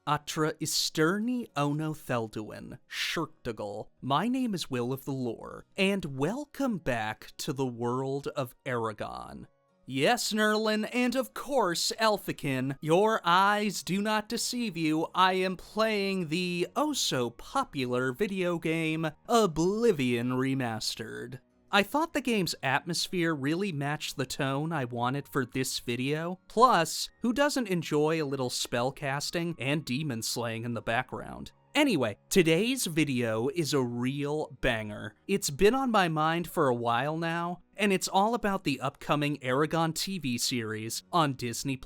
Atra Isterni Ono Thelduin, Shirkdagal. My name is Will of the Lore, and welcome back to the World of Eragon. Yes, Nerlin, and of course, Elfikin, your eyes do not deceive you. I am playing the oh-so-popular video game Oblivion Remastered. I thought the game's atmosphere really matched the tone I wanted for this video. Plus, who doesn't enjoy a little spellcasting and demon slaying in the background? Anyway, today's video is a real banger. It's been on my mind for a while now, and it's all about the upcoming Eragon TV series on Disney+.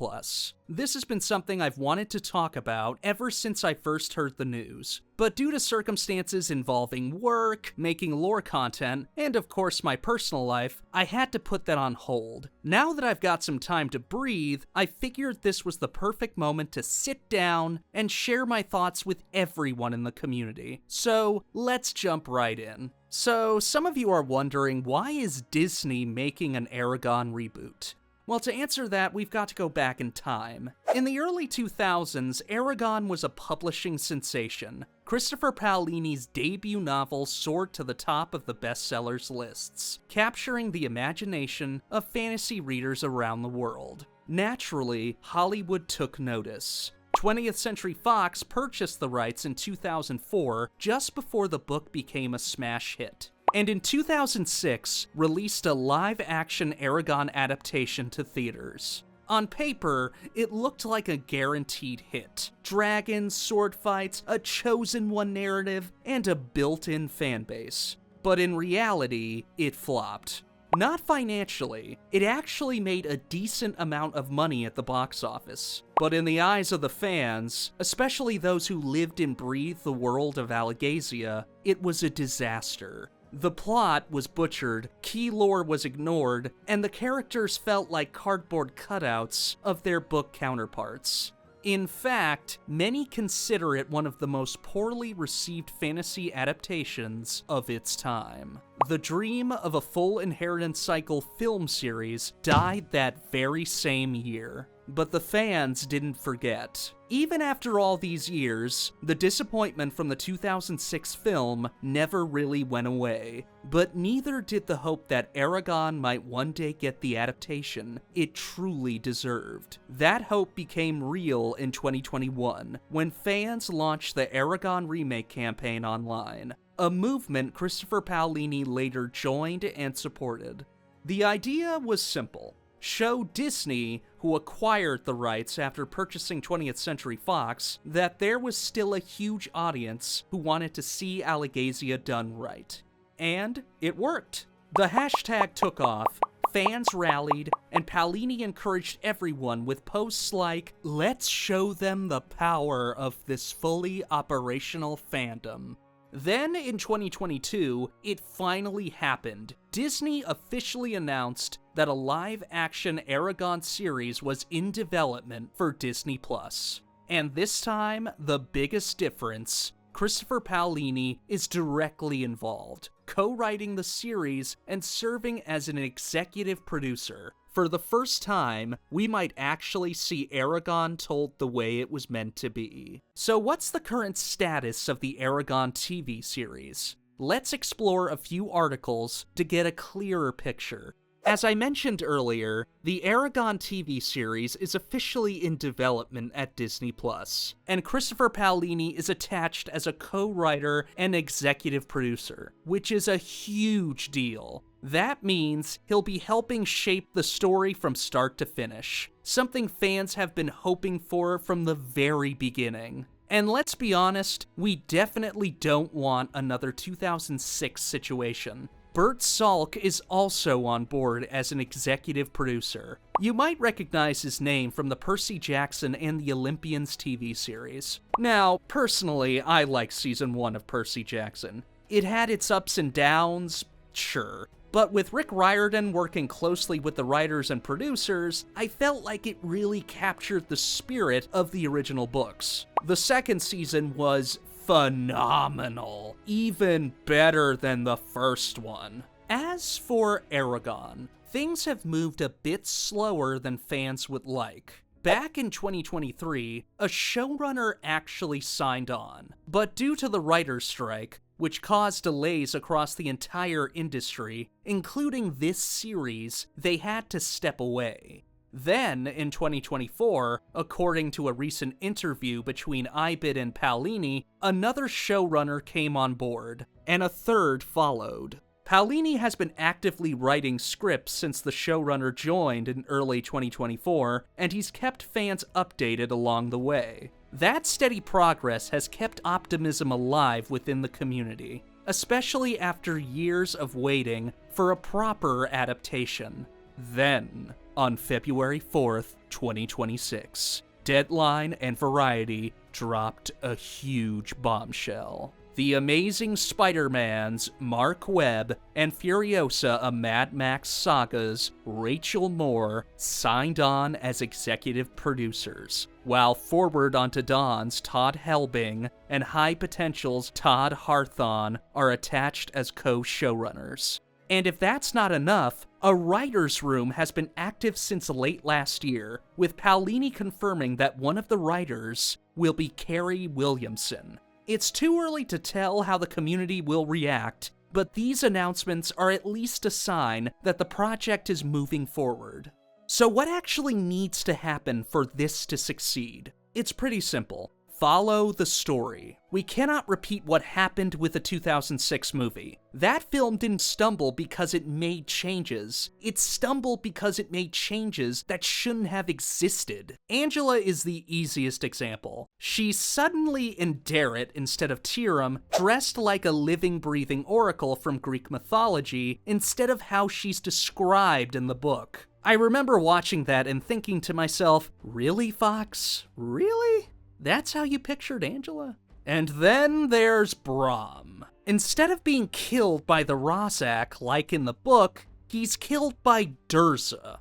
This has been something I've wanted to talk about ever since I first heard the news, but due to circumstances involving work, making lore content, and of course my personal life, I had to put that on hold. Now that I've got some time to breathe, I figured this was the perfect moment to sit down and share my thoughts with everyone in the community. So let's jump right in. So, some of you are wondering, why is Disney making an Eragon reboot? Well, to answer that, we've got to go back in time. In the early 2000s, Eragon was a publishing sensation. Christopher Paolini's debut novel soared to the top of the bestsellers lists, capturing the imagination of fantasy readers around the world. Naturally, Hollywood took notice. 20th Century Fox purchased the rights in 2004, just before the book became a smash hit, and in 2006 released a live-action Eragon adaptation to theaters. On paper, it looked like a guaranteed hit. Dragons, sword fights, a chosen one narrative, and a built-in fanbase. But in reality, it flopped. Not financially, it actually made a decent amount of money at the box office. But in the eyes of the fans, especially those who lived and breathed the world of Alagaësia, it was a disaster. The plot was butchered, key lore was ignored, and the characters felt like cardboard cutouts of their book counterparts. In fact, many consider it one of the most poorly received fantasy adaptations of its time. The dream of a full Inheritance Cycle film series died that very same year, but the fans didn't forget. Even after all these years, the disappointment from the 2006 film never really went away, but neither did the hope that Eragon might one day get the adaptation it truly deserved. That hope became real in 2021, when fans launched the Eragon remake campaign online, a movement Christopher Paolini later joined and supported. The idea was simple. Show Disney, who acquired the rights after purchasing 20th Century Fox, that there was still a huge audience who wanted to see Alagaësia done right. And it worked. The hashtag took off, fans rallied, and Paolini encouraged everyone with posts like, "Let's show them the power of this fully operational fandom." Then, in 2022, it finally happened. Disney officially announced that a live-action Eragon series was in development for Disney+. And this time, the biggest difference, Christopher Paolini is directly involved, co-writing the series and serving as an executive producer. For the first time, we might actually see Eragon told the way it was meant to be. So what's the current status of the Eragon TV series? Let's explore a few articles to get a clearer picture. As I mentioned earlier, the Eragon TV series is officially in development at Disney+, and Christopher Paolini is attached as a co-writer and executive producer, which is a huge deal. That means he'll be helping shape the story from start to finish, something fans have been hoping for from the very beginning. And let's be honest, we definitely don't want another 2006 situation. Bert Salk is also on board as an executive producer. You might recognize his name from the Percy Jackson and the Olympians TV series. Now, personally, I like Season 1 of Percy Jackson. It had its ups and downs, sure. But with Rick Riordan working closely with the writers and producers, I felt like it really captured the spirit of the original books. The second season was phenomenal, even better than the first one. As for Eragon, things have moved a bit slower than fans would like. Back in 2023, a showrunner actually signed on, but due to the writer's strike, which caused delays across the entire industry, including this series, they had to step away. Then, in 2024, according to a recent interview between Ibid and Paolini, another showrunner came on board, and a third followed. Paolini has been actively writing scripts since the showrunner joined in early 2024, and he's kept fans updated along the way. That steady progress has kept optimism alive within the community, especially after years of waiting for a proper adaptation. Then, on February 4th, 2026, Deadline and Variety dropped a huge bombshell. The Amazing Spider-Man's Mark Webb and Furiosa: A Mad Max Saga's Rachel Moore signed on as executive producers, while Forward Unto Dawn's Todd Helbing and High Potential's Todd Harthon are attached as co-showrunners. And if that's not enough, a writer's room has been active since late last year, with Paolini confirming that one of the writers will be Carrie Williamson. It's too early to tell how the community will react, but these announcements are at least a sign that the project is moving forward. So what actually needs to happen for this to succeed? It's pretty simple. Follow the story. We cannot repeat what happened with the 2006 movie. That film didn't stumble because it made changes. It stumbled because it made changes that shouldn't have existed. Angela is the easiest example. She's suddenly in Darrett instead of Tiram, dressed like a living, breathing oracle from Greek mythology instead of how she's described in the book. I remember watching that and thinking to myself, really, Fox? Really? That's how you pictured Angela? And then there's Brahm. Instead of being killed by the Rozak like in the book, he's killed by Durza.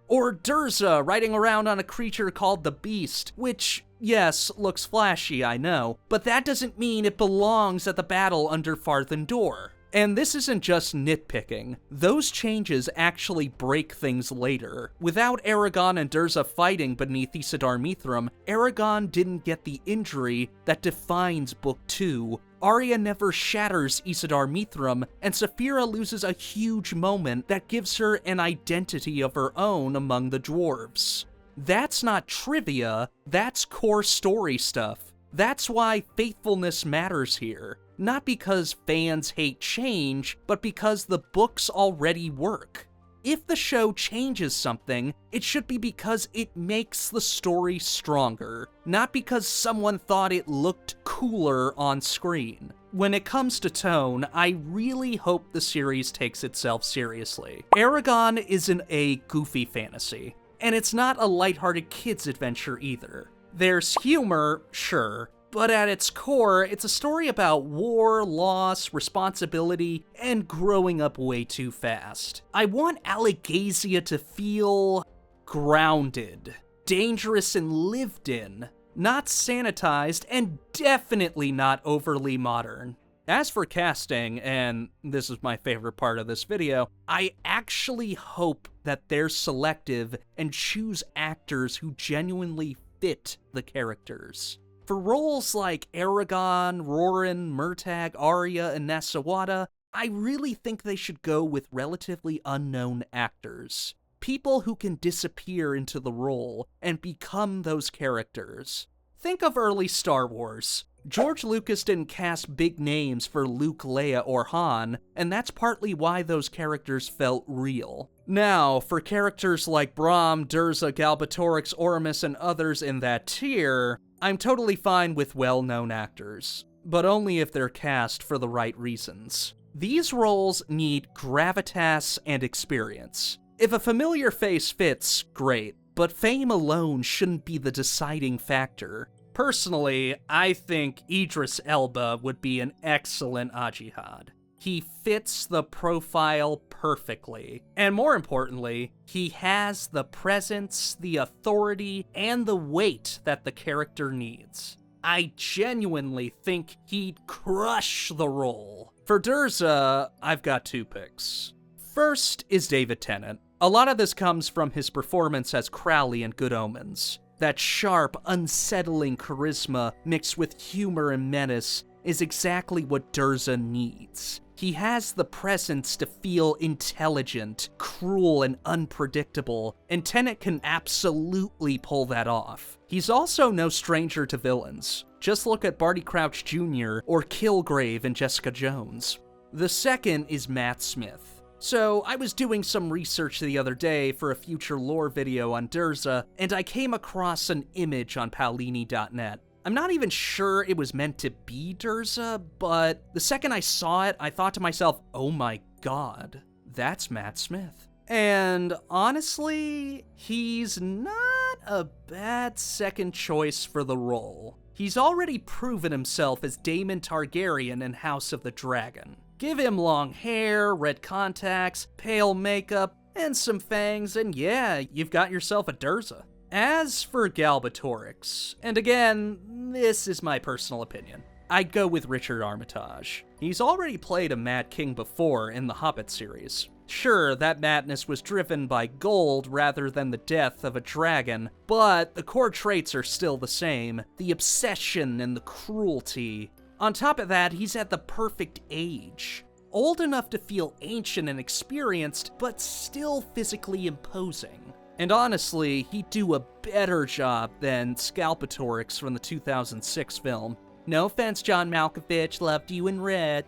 Or Durza riding around on a creature called the Beast, which, yes, looks flashy, I know, but that doesn't mean it belongs at the battle under Farthen Door. And this isn't just nitpicking. Those changes actually break things later. Without Eragon and Durza fighting beneath Isidar Mithram, Eragon didn't get the injury that defines Book 2. Arya never shatters Isidar Mithram, and Saphira loses a huge moment that gives her an identity of her own among the dwarves. That's not trivia, that's core story stuff. That's why faithfulness matters here. Not because fans hate change, but because the books already work. If the show changes something, it should be because it makes the story stronger, not because someone thought it looked cooler on screen. When it comes to tone, I really hope the series takes itself seriously. Eragon isn't a goofy fantasy, and it's not a lighthearted kid's adventure either. There's humor, sure, but at its core, it's a story about war, loss, responsibility, and growing up way too fast. I want Alagaësia to feel grounded, dangerous and lived in, not sanitized, and definitely not overly modern. As for casting, and this is my favorite part of this video, I actually hope that they're selective and choose actors who genuinely fit the characters. For roles like Eragon, Roran, Murtagh, Arya, and Nasawada, I really think they should go with relatively unknown actors. People who can disappear into the role and become those characters. Think of early Star Wars. George Lucas didn't cast big names for Luke, Leia, or Han, and that's partly why those characters felt real. Now, for characters like Brahm, Durza, Galbatorix, Oramus, and others in that tier, I'm totally fine with well-known actors, but only if they're cast for the right reasons. These roles need gravitas and experience. If a familiar face fits, great, but fame alone shouldn't be the deciding factor. Personally, I think Idris Elba would be an excellent Ajihad. He fits the profile perfectly. And more importantly, he has the presence, the authority, and the weight that the character needs. I genuinely think he'd crush the role. For Durza, I've got two picks. First is David Tennant. A lot of this comes from his performance as Crowley in Good Omens. That sharp, unsettling charisma mixed with humor and menace is exactly what Durza needs. He has the presence to feel intelligent, cruel, and unpredictable, and Tennant can absolutely pull that off. He's also no stranger to villains. Just look at Barty Crouch Jr. or Kilgrave in Jessica Jones. The second is Matt Smith. So, I was doing some research the other day for a future lore video on Durza, and I came across an image on Paolini.net. I'm not even sure it was meant to be Durza, but the second I saw it, I thought to myself, oh my god, that's Matt Smith. And honestly, he's not a bad second choice for the role. He's already proven himself as Daemon Targaryen in House of the Dragon. Give him long hair, red contacts, pale makeup, and some fangs, and yeah, you've got yourself a Durza. As for Galbatorix, and again, this is my personal opinion, I'd go with Richard Armitage. He's already played a Mad King before in the Hobbit series. Sure, that madness was driven by gold rather than the death of a dragon, but the core traits are still the same, the obsession and the cruelty. On top of that, he's at the perfect age. Old enough to feel ancient and experienced, but still physically imposing. And honestly, he'd do a better job than Scalpatorix from the 2006 film. No offense, John Malkovich, loved you in red.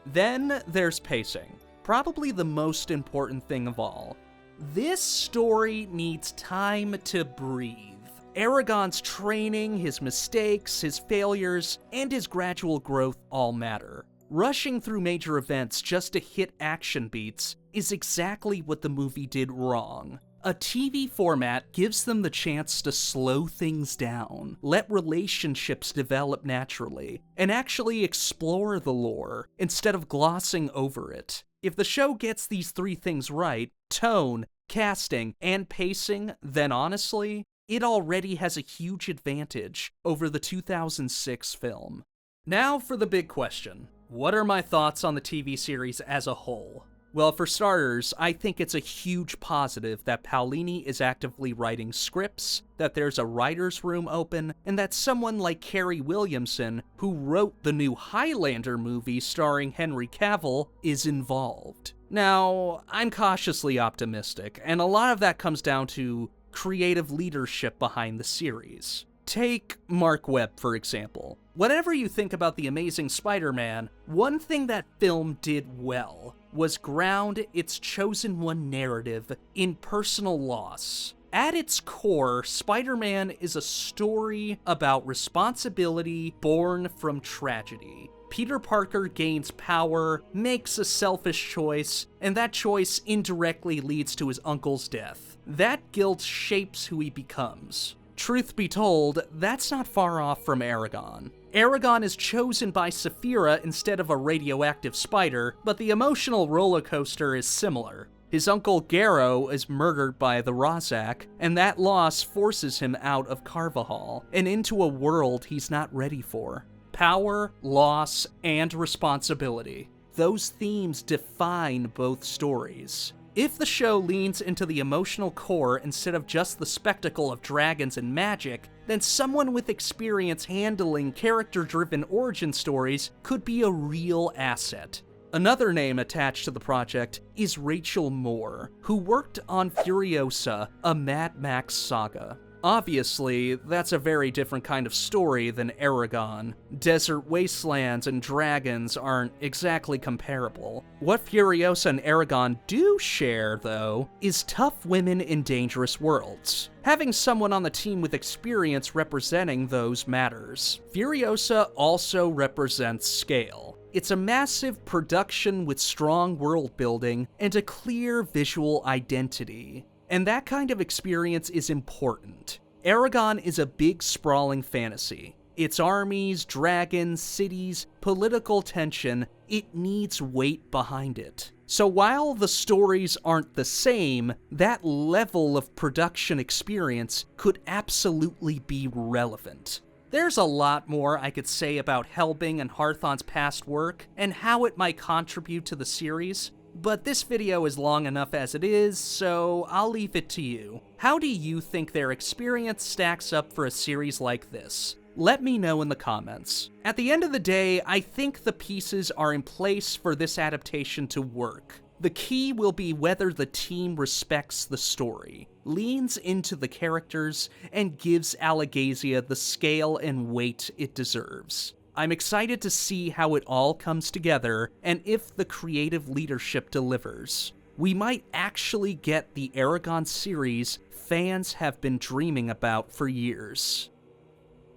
Then there's pacing. Probably the most important thing of all. This story needs time to breathe. Eragon's training, his mistakes, his failures, and his gradual growth all matter. Rushing through major events just to hit action beats is exactly what the movie did wrong. A TV format gives them the chance to slow things down, let relationships develop naturally, and actually explore the lore, instead of glossing over it. If the show gets these three things right, tone, casting, and pacing, then honestly, it already has a huge advantage over the 2006 film. Now for the big question. What are my thoughts on the TV series as a whole? Well, for starters, I think it's a huge positive that Paolini is actively writing scripts, that there's a writer's room open, and that someone like Carey Williamson, who wrote the new Highlander movie starring Henry Cavill, is involved. Now, I'm cautiously optimistic, and a lot of that comes down to creative leadership behind the series. Take Mark Webb, for example. Whatever you think about The Amazing Spider-Man, one thing that film did well was ground its chosen one narrative in personal loss. At its core, Spider-Man is a story about responsibility born from tragedy. Peter Parker gains power, makes a selfish choice, and that choice indirectly leads to his uncle's death. That guilt shapes who he becomes. Truth be told, that's not far off from Eragon. Eragon is chosen by Saphira instead of a radioactive spider, but the emotional roller coaster is similar. His uncle Garrow is murdered by the Rozak, and that loss forces him out of Carvajal and into a world he's not ready for. Power, loss, and responsibility. Those themes define both stories. If the show leans into the emotional core instead of just the spectacle of dragons and magic, then someone with experience handling character-driven origin stories could be a real asset. Another name attached to the project is Rachel Moore, who worked on Furiosa, a Mad Max saga. Obviously, that's a very different kind of story than Eragon. Desert wastelands and dragons aren't exactly comparable. What Furiosa and Eragon do share, though, is tough women in dangerous worlds. Having someone on the team with experience representing those matters. Furiosa also represents scale. It's a massive production with strong world building and a clear visual identity. And that kind of experience is important. Eragon is a big, sprawling fantasy. Its armies, dragons, cities, political tension, it needs weight behind it. So while the stories aren't the same, that level of production experience could absolutely be relevant. There's a lot more I could say about Helbing and Harthon's past work, and how it might contribute to the series, But this video is long enough as it is, so I'll leave it to you. How do you think their experience stacks up for a series like this? Let me know in the comments. At the end of the day, I think the pieces are in place for this adaptation to work. The key will be whether the team respects the story, leans into the characters, and gives Alagaësia the scale and weight it deserves. I'm excited to see how it all comes together, and if the creative leadership delivers. We might actually get the Eragon series fans have been dreaming about for years.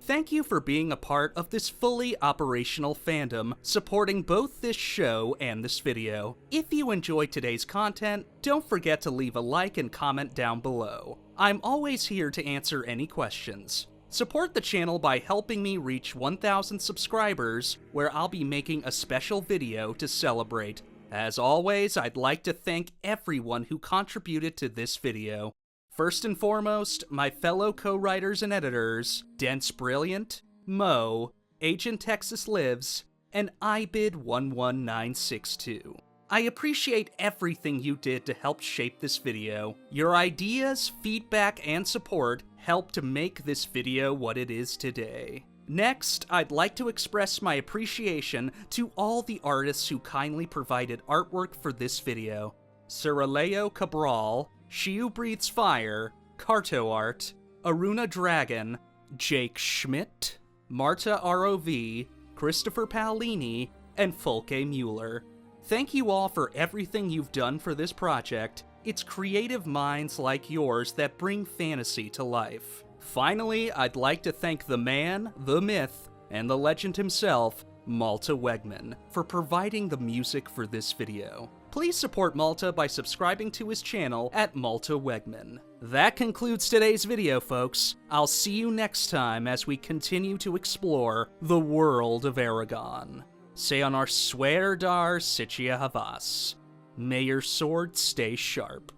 Thank you for being a part of this fully operational fandom, supporting both this show and this video. If you enjoyed today's content, don't forget to leave a like and comment down below. I'm always here to answer any questions. Support the channel by helping me reach 1,000 subscribers, where I'll be making a special video to celebrate. As always, I'd like to thank everyone who contributed to this video. First and foremost, my fellow co-writers and editors, Dense Brilliant, Mo, AgentTexasLives, and IBID11962. I appreciate everything you did to help shape this video. Your ideas, feedback, and support helped to make this video what it is today. Next, I'd like to express my appreciation to all the artists who kindly provided artwork for this video. Ciruelo Cabral, ShewhoBreathesFire, CartoArt, ArunaDragon, Jake Smidt, Marta ROV, Christopher Paolini, and Folke Mueller. Thank you all for everything you've done for this project. It's creative minds like yours that bring fantasy to life. Finally, I'd like to thank the man, the myth, and the legend himself, Malta Wegman, for providing the music for this video. Please support Malta by subscribing to his channel at Malta Wegman. That concludes today's video, folks. I'll see you next time as we continue to explore the world of Eragon. Seonar swear dar Sitia Havas. May your sword stay sharp.